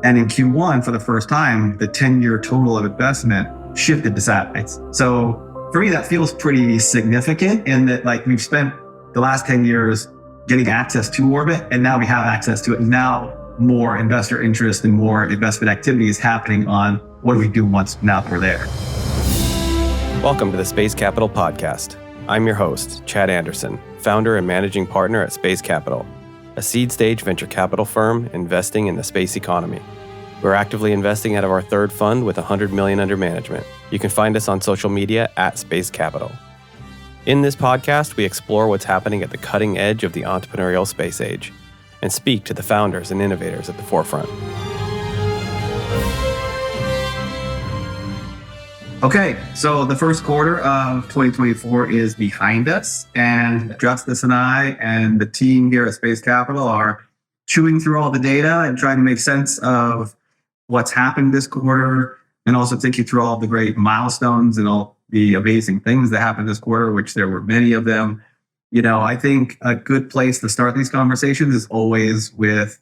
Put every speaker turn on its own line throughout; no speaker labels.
And in Q1, for the first time, the 10-year total of investment shifted to satellites. So for me, that feels pretty significant in that like we've spent the last 10 years getting access to orbit, and now we have access to it. Now more investor interest and more investment activity is happening on what do we do once now that we're there.
Welcome to the Space Capital Podcast. I'm your host, Chad Anderson, founder and managing partner at Space Capital, a seed-stage venture capital firm investing in the space economy. We're actively investing out of our third fund with $100 million under management. You can find us on social media at Space Capital. In this podcast, we explore what's happening at the cutting edge of the entrepreneurial space age and speak to the founders and innovators at the forefront.
Okay, so the first quarter of 2024 is behind us, and Justus and I and the team here at Space Capital are chewing through all the data and trying to make sense of what's happened this quarter, and also take you through all the great milestones and all the amazing things that happened this quarter, which there were many of them. You know, I think a good place to start these conversations is always with,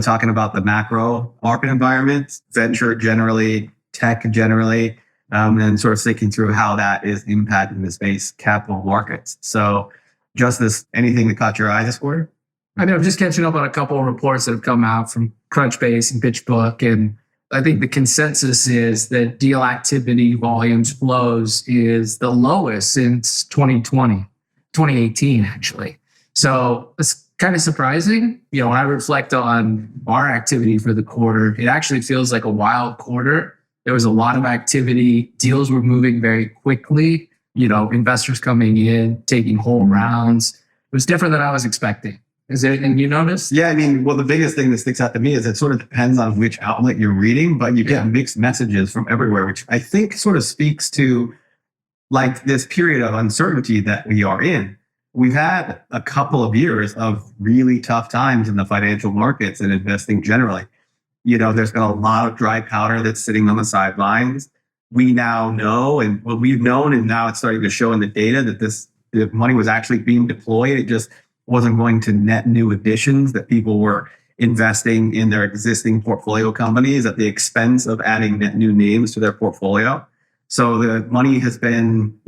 talking about the macro market environment, venture generally, tech generally, and sort of thinking through how that is impacting the space capital markets. So, Justus, anything that caught your eye this quarter?
I mean, I'm just catching up on a couple of reports that have come out from Crunchbase and PitchBook, and I think the consensus is that deal activity, volumes, flows is the lowest since 2018, actually. So it's kind of surprising. When I reflect on our activity for the quarter, it actually feels like a wild quarter. There was a lot of activity. Deals were moving very quickly. Investors coming in, taking whole rounds. It was different than I was expecting. Is there anything you noticed?
Yeah, the biggest thing that sticks out to me is it sort of depends on which outlet you're reading, but you get mixed messages from everywhere, which I think sort of speaks to like this period of uncertainty that we are in. We've had a couple of years of really tough times in the financial markets and investing generally. There's been a lot of dry powder that's sitting on the sidelines. We now know, and what we've known, and now it's starting to show in the data that the money was actually being deployed. It just wasn't going to net new additions, that people were investing in their existing portfolio companies at the expense of adding net new names to their portfolio. So the money has been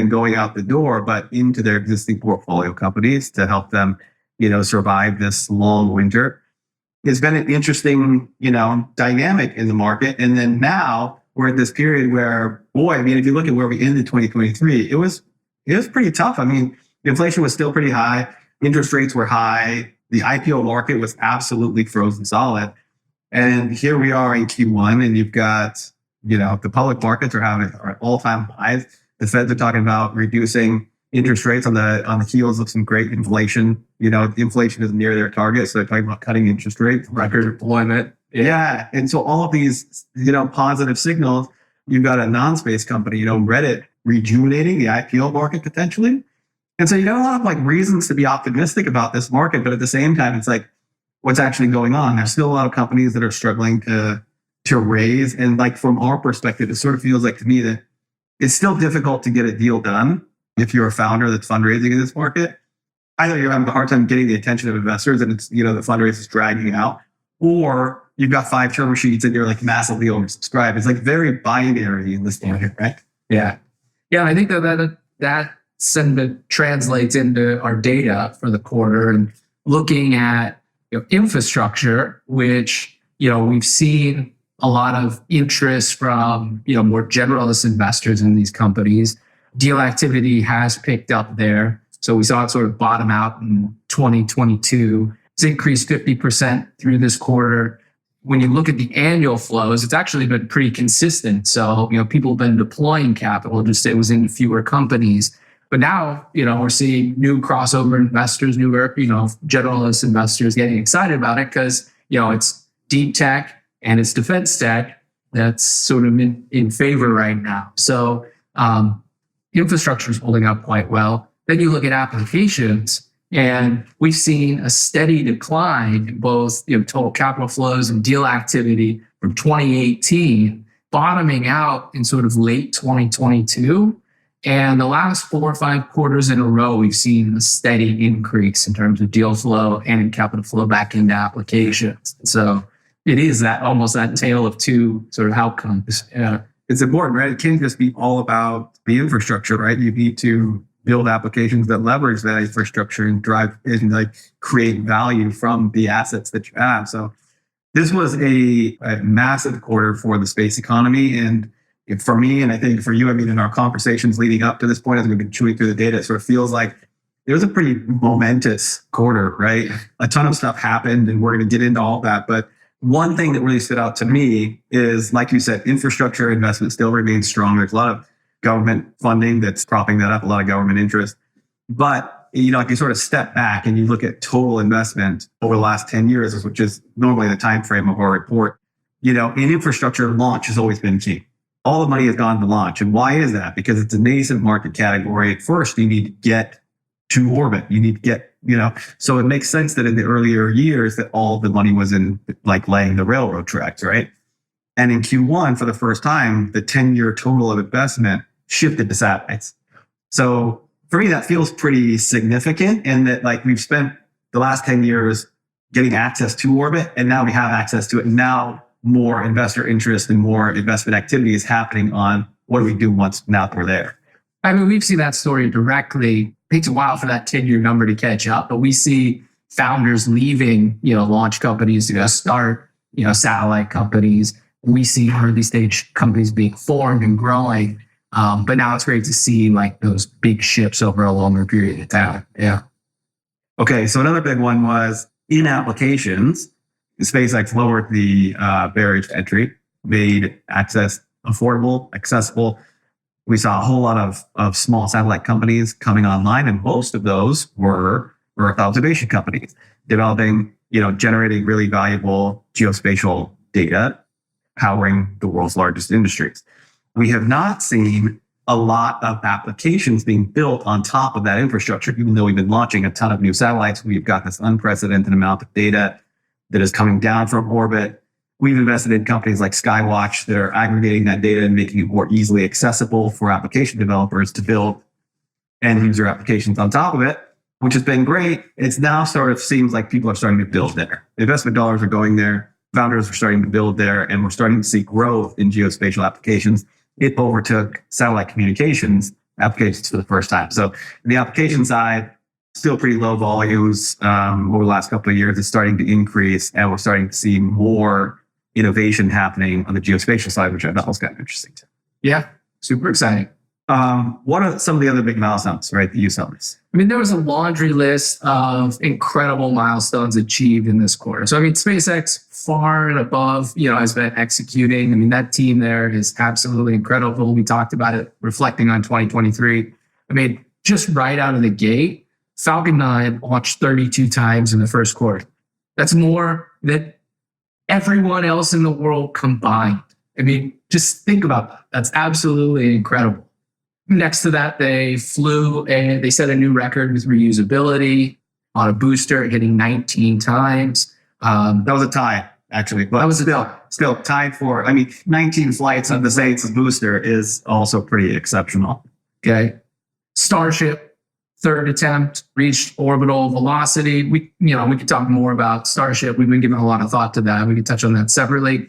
going out the door, but into their existing portfolio companies to help them, survive this long winter. It's been an interesting, dynamic in the market. And then now we're at this period where, if you look at where we ended 2023, it was pretty tough. Inflation was still pretty high. Interest rates were high. The IPO market was absolutely frozen solid. And here we are in Q1, and you've got, the public markets are at all-time highs. The Feds are talking about reducing interest rates on the heels of some great inflation. Inflation is near their target, so they're talking about cutting interest rates, record employment. Yeah. And so all of these, positive signals. You've got a non-space company, Reddit, rejuvenating the IPO market potentially. And so you got a lot of like reasons to be optimistic about this market, but at the same time, it's like, what's actually going on? There's still a lot of companies that are struggling to raise. And like from our perspective, it sort of feels like to me that it's still difficult to get a deal done if you're a founder that's fundraising in this market. Either you're having a hard time getting the attention of investors and it's, the fundraise is dragging out, or you've got 5 term sheets and you're like massively oversubscribed. It's like very binary in this market, right?
Yeah. Yeah. I think that sentiment translates into our data for the quarter, and looking at infrastructure, which, we've seen a lot of interest from, more generalist investors in these companies. Deal activity has picked up there. So we saw it sort of bottom out in 2022. It's increased 50% through this quarter. When you look at the annual flows, it's actually been pretty consistent. So, people have been deploying capital, just it was in fewer companies. But now, we're seeing new crossover investors, newer, generalist investors getting excited about it because, it's deep tech and it's defense tech that's sort of in favor right now. So infrastructure is holding up quite well. Then you look at applications, and we've seen a steady decline in both total capital flows and deal activity from 2018, bottoming out in sort of late 2022. And the last 4 or 5 quarters in a row, we've seen a steady increase in terms of deal flow and capital flow back into applications. So, it is that almost that tale of two sort of outcomes. Yeah.
It's important, right? It can't just be all about the infrastructure, right? You need to build applications that leverage that infrastructure and drive and like create value from the assets that you have. So this was a massive quarter for the space economy. And for me, and I think for you, I mean, in our conversations leading up to this point, as we've been chewing through the data, it sort of feels like it was a pretty momentous quarter, right? A ton of stuff happened, and we're going to get into all that. But one thing that really stood out to me is, like you said, infrastructure investment still remains strong. There's a lot of government funding that's propping that up, a lot of government interest. But, you know, if you sort of step back and you look at total investment over the last 10 years, which is normally the time frame of our report, you know, in infrastructure, launch has always been key. All the money has gone to launch. And why is that? Because it's a nascent market category. At first, you need to get to orbit. You need to get, you know, so it makes sense that in the earlier years that all the money was in like laying the railroad tracks, right? And in Q1, for the first time, the 10-year total of investment shifted to satellites. So for me, that feels pretty significant, in that like we've spent the last 10 years getting access to orbit, and now we have access to it. And now more investor interest and more investment activity is happening on what do we do once now that we're there.
I mean, we've seen that story directly. It takes a while for that 10-year number to catch up, but we see founders leaving, you know, launch companies to go start, you know, satellite companies. We see early stage companies being formed and growing. But now it's great to see like those big ships over a longer period of time. Yeah.
Okay. So another big one was in applications. SpaceX lowered the barriers to entry, made access affordable, accessible. We saw a whole lot of small satellite companies coming online, and most of those were Earth observation companies developing, you know, generating really valuable geospatial data, powering the world's largest industries. We have not seen a lot of applications being built on top of that infrastructure, even though we've been launching a ton of new satellites. We've got this unprecedented amount of data that is coming down from orbit. We've invested in companies like Skywatch that are aggregating that data and making it more easily accessible for application developers to build end user applications on top of it, which has been great. It's now sort of seems like people are starting to build there. Investment dollars are going there. Founders are starting to build there, and we're starting to see growth in geospatial applications. It overtook satellite communications applications for the first time. So in the application side, still pretty low volumes over the last couple of years. It's starting to increase, and we're starting to see more innovation happening on the geospatial side, which I thought was kind of interesting too.
Yeah. Super exciting.
What are some of the other big milestones, right, that you saw this?
I mean, there was a laundry list of incredible milestones achieved in this quarter. So, I mean, SpaceX far and above, you know, has been executing. I mean, that team there is absolutely incredible. We talked about it reflecting on 2023. I mean, just right out of the gate, Falcon 9 launched 32 times in the first quarter. That's more than everyone else in the world combined. I mean, just think about that. That's absolutely incredible. Next to that, they flew and they set a new record with reusability on a booster, hitting 19 times.
That was a tie, actually. But
that was
still tied for, I mean, 19 flights on the Saints booster is also pretty exceptional.
Okay. Starship, third attempt, reached orbital velocity. We could talk more about Starship. We've been giving a lot of thought to that. We can touch on that separately.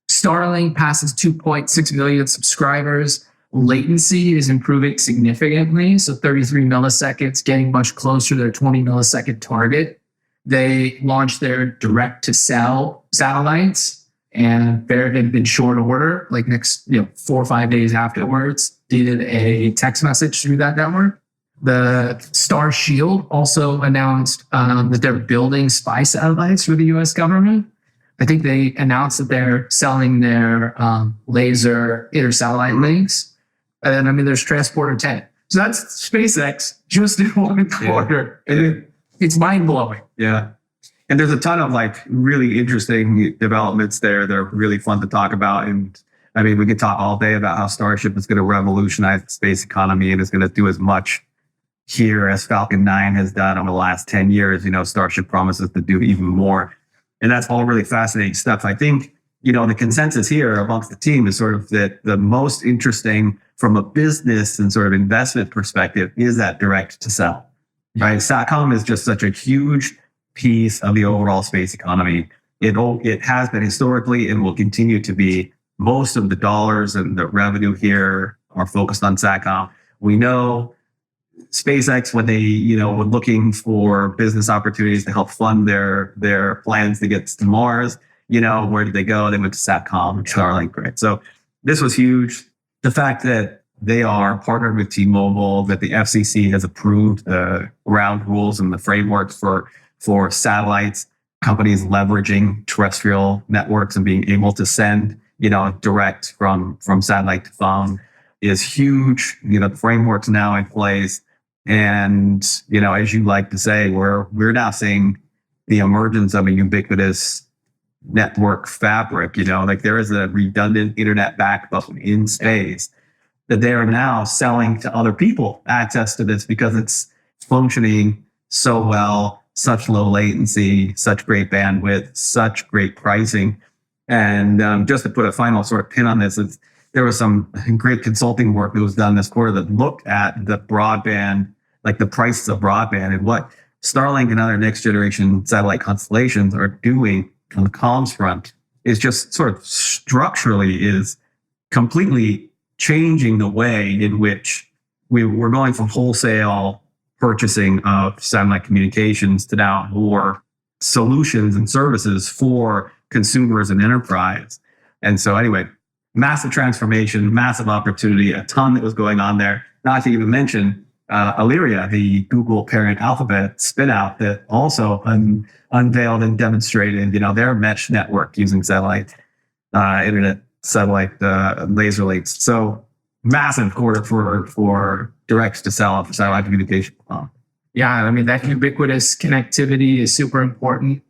Starlink passes 2.6 million subscribers. Latency is improving significantly. So 33 milliseconds, getting much closer to their 20 millisecond target. They launched their direct-to-cell satellites, and they're in short order, like next 4 or 5 days afterwards, did a text message through that network. The Star Shield also announced that they're building spy satellites for the U.S. government. I think they announced that they're selling their laser intersatellite links. And then, I mean, there's Transporter 10. So that's SpaceX just in one quarter.
Yeah.
It's mind-blowing.
Yeah. And there's a ton of like really interesting developments there that are really fun to talk about. And I mean, we could talk all day about how Starship is going to revolutionize the space economy and is going to do as much here as Falcon 9 has done over the last 10 years. Starship promises to do even more. And that's all really fascinating stuff. I think, the consensus here amongst the team is sort of that the most interesting from a business and sort of investment perspective is that direct to sell, right? Satcom is just such a huge piece of the overall space economy. It has been historically and will continue to be. Most of the dollars and the revenue here are focused on SATCOM. We know SpaceX, when they, were looking for business opportunities to help fund their plans to get to Mars, where did they go? They went to SATCOM and Starlink, right? So this was huge. The fact that they are partnered with T-Mobile, that the FCC has approved the ground rules and the frameworks for satellites, companies leveraging terrestrial networks and being able to send, direct from satellite to phone is huge. The framework's now in place. And, as you like to say, we're now seeing the emergence of a ubiquitous network fabric, like there is a redundant internet backbone in space that they are now selling to other people access to this because it's functioning so well, such low latency, such great bandwidth, such great pricing. And just to put a final sort of pin on this, there was some great consulting work that was done this quarter that looked at the broadband, like the prices of broadband and what Starlink and other next generation satellite constellations are doing on the comms front is just sort of structurally is completely changing the way in which we're going from wholesale purchasing of satellite communications to now more solutions and services for consumers and enterprise. And so anyway, massive transformation, massive opportunity, a ton that was going on there. Not to even mention Illyria, the Google parent Alphabet spin out that also unveiled and demonstrated, their mesh network using satellite, internet satellite laser links. So massive quarter for direct to cell for satellite communication.
Yeah, I mean, that ubiquitous connectivity is super important,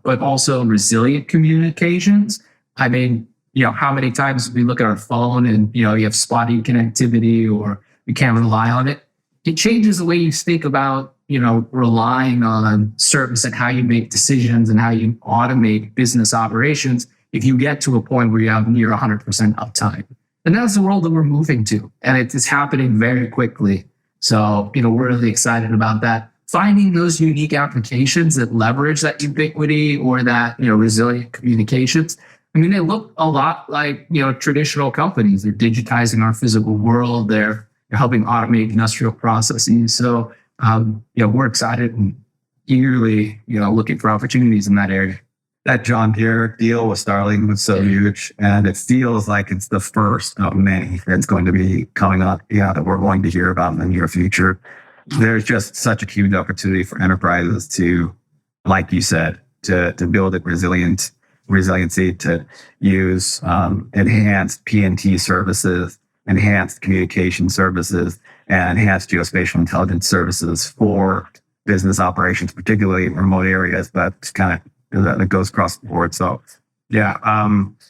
but also resilient communications. I mean, how many times we look at our phone and, you have spotty connectivity or you can't rely on it. It changes the way you think about, relying on service and how you make decisions and how you automate business operations if you get to a point where you have near 100% uptime. And that's the world that we're moving to. And it is happening very quickly. So, we're really excited about that. Finding those unique applications that leverage that ubiquity or that, resilient communications. I mean, they look a lot like, traditional companies. They're digitizing our physical world. They're helping automate industrial processes. So, we're excited and eagerly, looking for opportunities in that area.
That John Deere deal with Starlink was so huge, and it feels like it's the first of many that's going to be coming up, that we're going to hear about in the near future. There's just such a huge opportunity for enterprises to, like you said, to build a resiliency, to use enhanced PNT services, enhanced communication services, and enhanced geospatial intelligence services for business operations, particularly in remote areas, but kind of that goes across the board. So, yeah.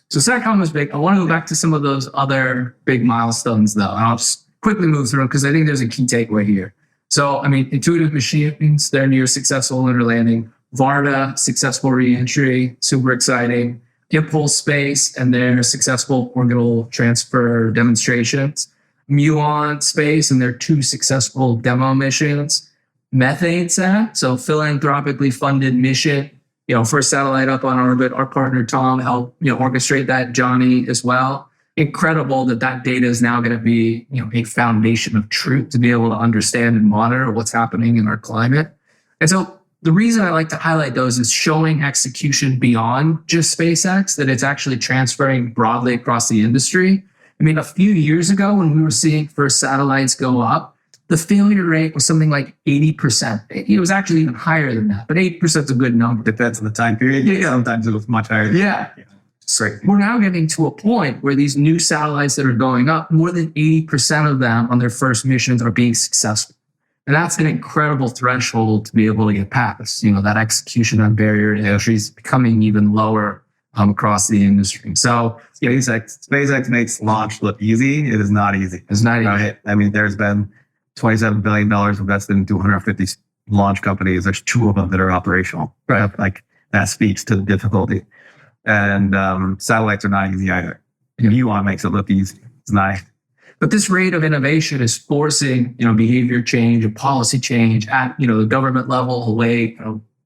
So SATCOM was big. I want to go back to some of those other big milestones, though. And I'll just quickly move through them because I think there's a key takeaway here. So, I mean, Intuitive Machines, they're near successful lunar landing. Varda, successful re-entry, super exciting. Impulse Space and their successful orbital transfer demonstrations. Muon Space and their 2 successful demo missions. MethaneSat, so philanthropically funded mission. First satellite up on orbit. Our partner Tom helped orchestrate that. Johnny as well. Incredible that data is now going to be a foundation of truth to be able to understand and monitor what's happening in our climate. And so the reason I like to highlight those is showing execution beyond just SpaceX, that it's actually transferring broadly across the industry. I mean, a few years ago when we were seeing first satellites go up, the failure rate was something like 80%. It was actually even higher than that, but 80% is a good number.
Depends on the time period. Yeah. Sometimes it was much higher.
Yeah. Great. We're now getting to a point where these new satellites that are going up, more than 80% of them on their first missions are being successful. And that's an incredible threshold to be able to get past. That execution on barrier to entry is becoming even lower across the industry. So
SpaceX makes launch look easy. It is not easy.
It's not easy.
Right? I mean, there's been $27 billion invested in 250 launch companies. There's 2 of them that are operational. Right? Like that speaks to the difficulty. And satellites are not easy either. Muon makes it look easy. It's not.
But this rate of innovation is forcing, behavior change and policy change at, the government level, away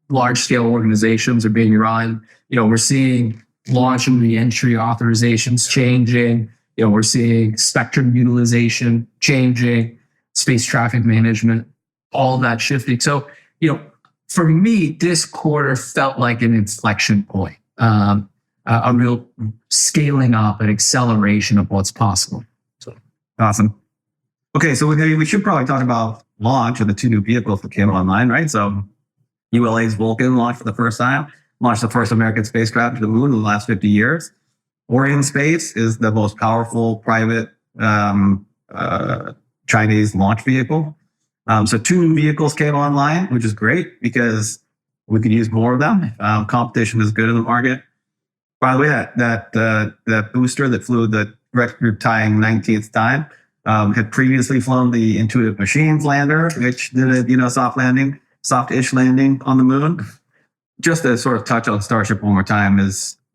large scale organizations are being run. We're seeing launch and re-entry authorizations changing. We're seeing spectrum utilization changing, space traffic management, all that shifting. So, for me, this quarter felt like an inflection point, a real scaling up and acceleration of what's possible. So
Awesome. Okay, so we should probably talk about launch of the 2 new vehicles that came online, right? So ULA's Vulcan launched for the first time, launched the first American spacecraft to the moon in the last 50 years. Orion Space is the most powerful private Chinese launch vehicle. So 2 new vehicles came online, which is great because we could use more of them. Competition is good in the market. By the way, that booster that flew the record-tying 19th time had previously flown the Intuitive Machines lander, which did a soft-ish landing on the moon. Just to sort of touch on Starship one more time,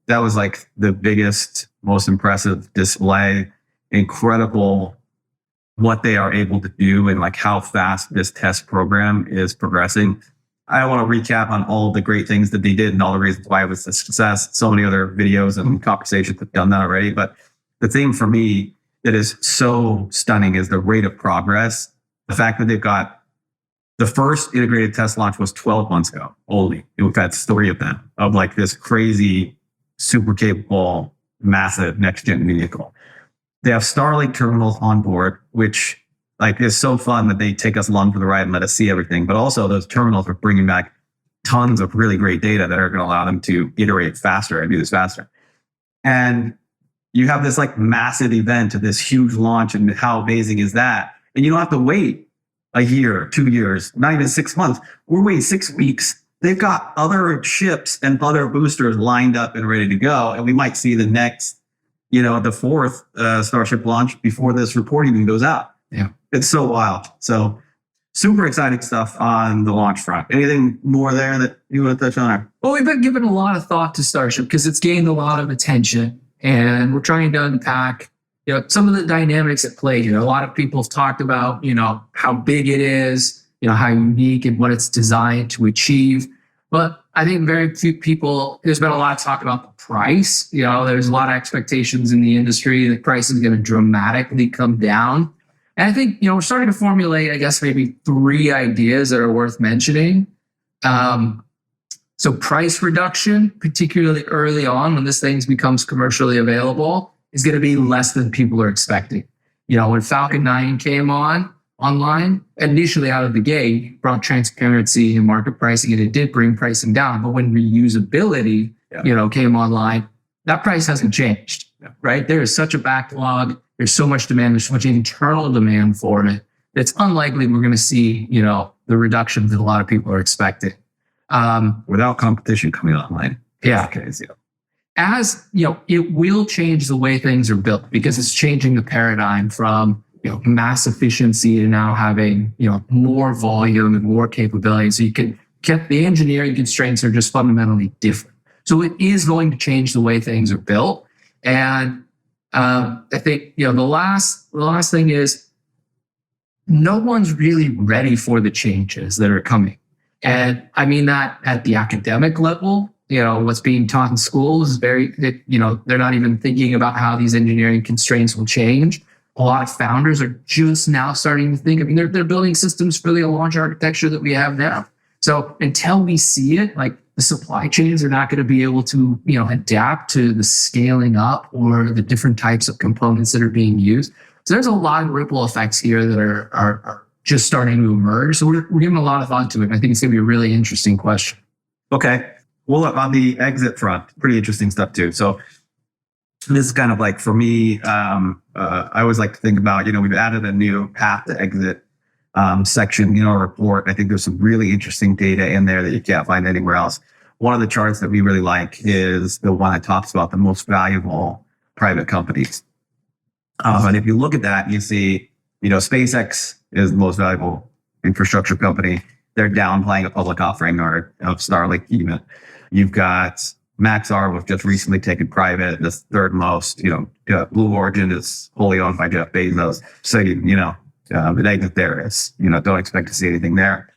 that was like the biggest, most impressive display. Incredible what they are able to do and like how fast this test program is progressing. I don't want to recap on all the great things that they did and all the reasons why it was a success. So many other videos and conversations have done that already. But the thing for me that is so stunning is the rate of progress. The fact that they've got the first integrated test launch was 12 months ago only. We've had 3 of them, of like this crazy, super capable, massive next-gen vehicle. They have Starlink terminals on board, which like is so fun that they take us along for the ride and let us see everything. But also those terminals are bringing back tons of really great data that are going to allow them to iterate faster and do this faster. And you have this like massive event of this huge launch, and how amazing is that? And you don't have to wait a year, 2 years, not even 6 months. We're waiting 6 weeks. They've got other ships and other boosters lined up and ready to go. And we might see the next, the 4th Starship launch before this report even goes out.
Yeah.
It's so wild. So super exciting stuff on the launch front. Anything more there that you want to touch on?
Well, we've been giving a lot of thought to Starship because it's gained a lot of attention, and we're trying to unpack, some of the dynamics at play here. A lot of people have talked about, how big it is, how unique and what it's designed to achieve. But I think very few people, there's been a lot of talk about the price. There's a lot of expectations in the industry that price is going to dramatically come down. And I think, we're starting to formulate, I guess, maybe 3 ideas that are worth mentioning. So price reduction, particularly early on when this thing becomes commercially available, is going to be less than people are expecting. When Falcon 9 came online, initially out of the gate, brought transparency and market pricing, and it did bring pricing down. But when reusability, came online, that price hasn't changed, right? There is such a backlog. There's so much demand. There's so much internal demand for it. It's unlikely we're going to see, the reduction that a lot of people are expecting.
Without competition coming online.
Yeah.
Case,
As, it will change the way things are built because it's changing the paradigm from, mass efficiency to now having, more volume and more capability. So you can get the engineering constraints are just fundamentally different. So it is going to change the way things are built. And I think, the last thing is no one's really ready for the changes that are coming. And I mean that at the academic level, what's being taught in schools is they're not even thinking about how these engineering constraints will change. A lot of founders are just now starting to think, they're building systems for the launch architecture that we have now. So until we see it, like the supply chains are not going to be able to, adapt to the scaling up or the different types of components that are being used. So there's a lot of ripple effects here that are just starting to emerge. So we're giving a lot of thought to it. And I think it's going to be a really interesting question.
Okay. Well, look, on the exit front, pretty interesting stuff too. So this is kind of like, for me, I always like to think about, we've added a new path to exit section in our report. I think there's some really interesting data in there that you can't find anywhere else. One of the charts that we really like is the one that talks about the most valuable private companies. And if you look at that, you see, SpaceX is the most valuable infrastructure company. They're downplaying a public offering or of Starlink even. You've got Maxar was just recently taken private, the 3rd most. Blue Origin is wholly owned by Jeff Bezos. So, the exit there is, don't expect to see anything there.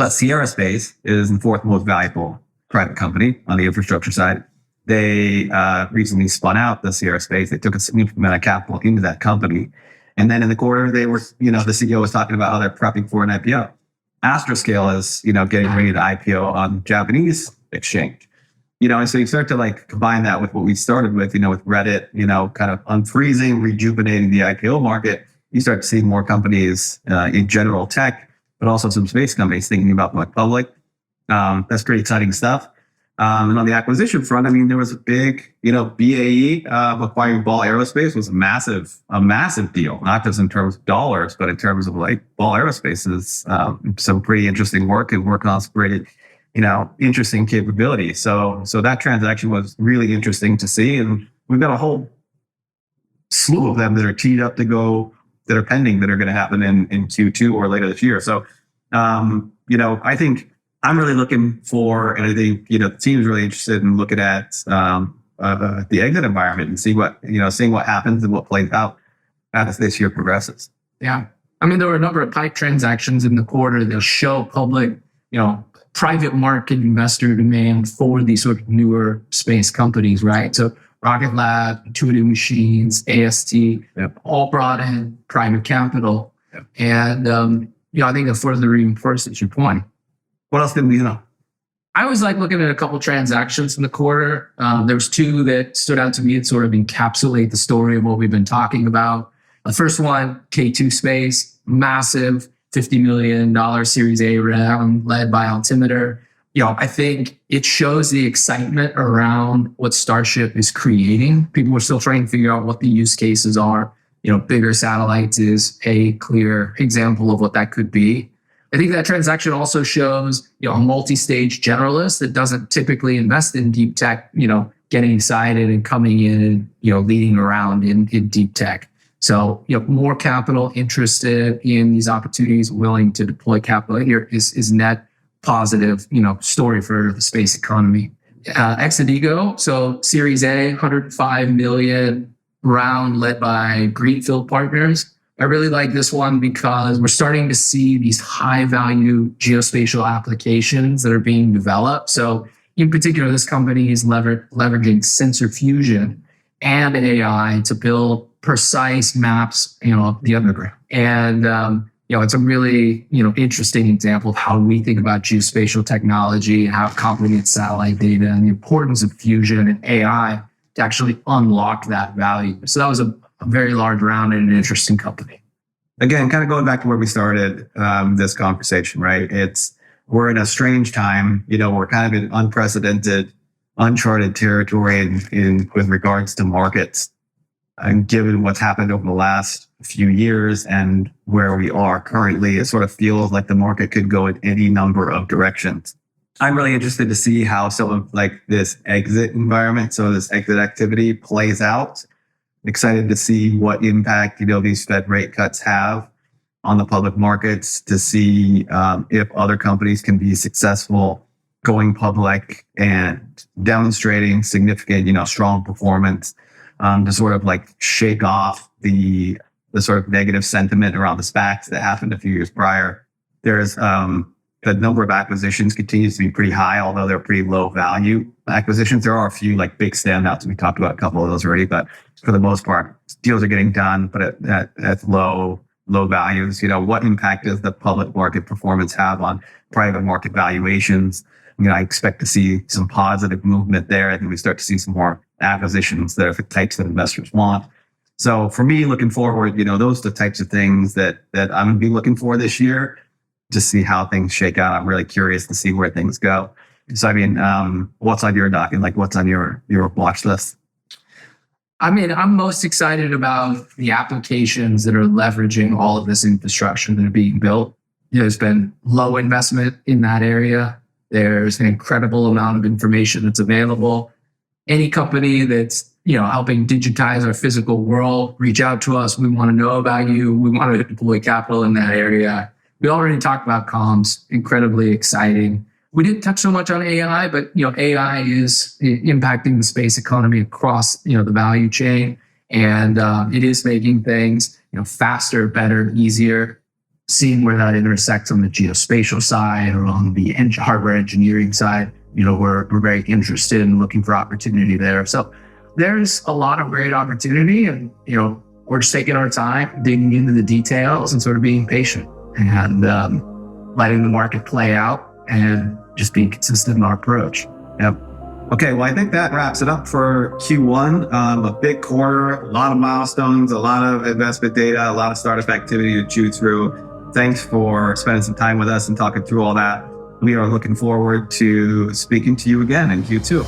But Sierra Space is the fourth most valuable private company on the infrastructure side. They recently spun out the Sierra Space. They took a significant amount of capital into that company. And then in the quarter, they were, the CEO was talking about how they're prepping for an IPO. Astroscale is, getting ready to IPO on the Japanese exchange. And so you start to like combine that with what we started with, with Reddit, kind of unfreezing, rejuvenating the IPO market. You start to see more companies in general tech, but also some space companies thinking about going public. That's pretty exciting stuff. And on the acquisition front, there was a big, BAE acquiring Ball Aerospace was a massive deal, not just in terms of dollars, but in terms of like Ball Aerospace is some pretty interesting work and working on some pretty, interesting capabilities. So that transaction was really interesting to see. And we've got a whole slew of them that are teed up to go, that are pending, that are going to happen in Q2 or later this year. So, I think I'm really looking for, and I think, the team's really interested in looking at the exit environment and seeing what happens and what plays out as this year progresses.
Yeah. There were a number of PIPE transactions in the quarter that show public, private market investor demand for these sort of newer space companies, right? So Rocket Lab, Intuitive Machines, AST, all brought in private capital. Yep. And, I think that further reinforces your point.
What else did we know?
I was like looking at a couple transactions in the quarter. There was two that stood out to me that sort of encapsulate the story of what we've been talking about. The first one, K2 Space, massive $50 million Series A round led by Altimeter. I think it shows the excitement around what Starship is creating. People are still trying to figure out what the use cases are. Bigger satellites is a clear example of what that could be. I think that transaction also shows, a multi-stage generalist that doesn't typically invest in deep tech, getting excited and coming in and, leading around in deep tech. So, more capital interested in these opportunities, willing to deploy capital here is net positive, story for the space economy. Exadigo, so Series A, $105 million round led by Greenfield Partners. I really like this one because we're starting to see these high value geospatial applications that are being developed. So in particular, this company is leveraging sensor fusion and AI to build precise maps, of the underground. And, it's a really, interesting example of how we think about geospatial technology and how it complements satellite data and the importance of fusion and AI to actually unlock that value. So that was a very large round and an interesting company.
Again, kind of going back to where we started this conversation, right? We're in a strange time. We're kind of in unprecedented, uncharted territory with regards to markets. And given what's happened over the last few years and where we are currently, it sort of feels like the market could go in any number of directions. I'm really interested to see how some of like this exit environment, so this exit activity plays out. Excited to see what impact, these Fed rate cuts have on the public markets, to see if other companies can be successful going public and demonstrating significant, strong performance, to sort of like shake off the sort of negative sentiment around the SPACs that happened a few years prior. There's the number of acquisitions continues to be pretty high, although they're pretty low value acquisitions. There are a few like big standouts. We talked about a couple of those already, but for the most part, deals are getting done, but at low values. What impact does the public market performance have on private market valuations? I expect to see some positive movement there. I think we start to see some more acquisitions that are the types that investors want. So for me, looking forward, those are the types of things that I'm going to be looking for this year to see how things shake out. I'm really curious to see where things go. So, what's on your docket? Like, what's on your watch list?
I'm most excited about the applications that are leveraging all of this infrastructure that are being built. There's been low investment in that area. There's an incredible amount of information that's available. Any company that's, helping digitize our physical world, reach out to us. We want to know about you. We want to deploy capital in that area. We already talked about comms, incredibly exciting. We didn't touch so much on AI, but AI is impacting the space economy across the value chain, and it is making things faster, better, easier. seeing where that intersects on the geospatial side or on the hardware engineering side. We're very interested in looking for opportunity there. So there's a lot of great opportunity, and we're just taking our time, digging into the details and sort of being patient and letting the market play out and just being consistent in our approach.
Yep. Okay, well, I think that wraps it up for Q1. A big quarter, a lot of milestones, a lot of investment data, a lot of startup activity to chew through. Thanks for spending some time with us and talking through all that. We are looking forward to speaking to you again in Q2.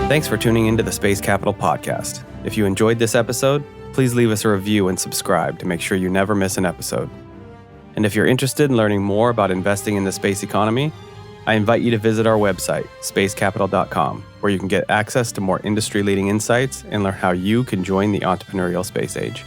Thanks for tuning into the Space Capital Podcast. If you enjoyed this episode, please leave us a review and subscribe to make sure you never miss an episode. And if you're interested in learning more about investing in the space economy, I invite you to visit our website, spacecapital.com, where you can get access to more industry-leading insights and learn how you can join the entrepreneurial space age.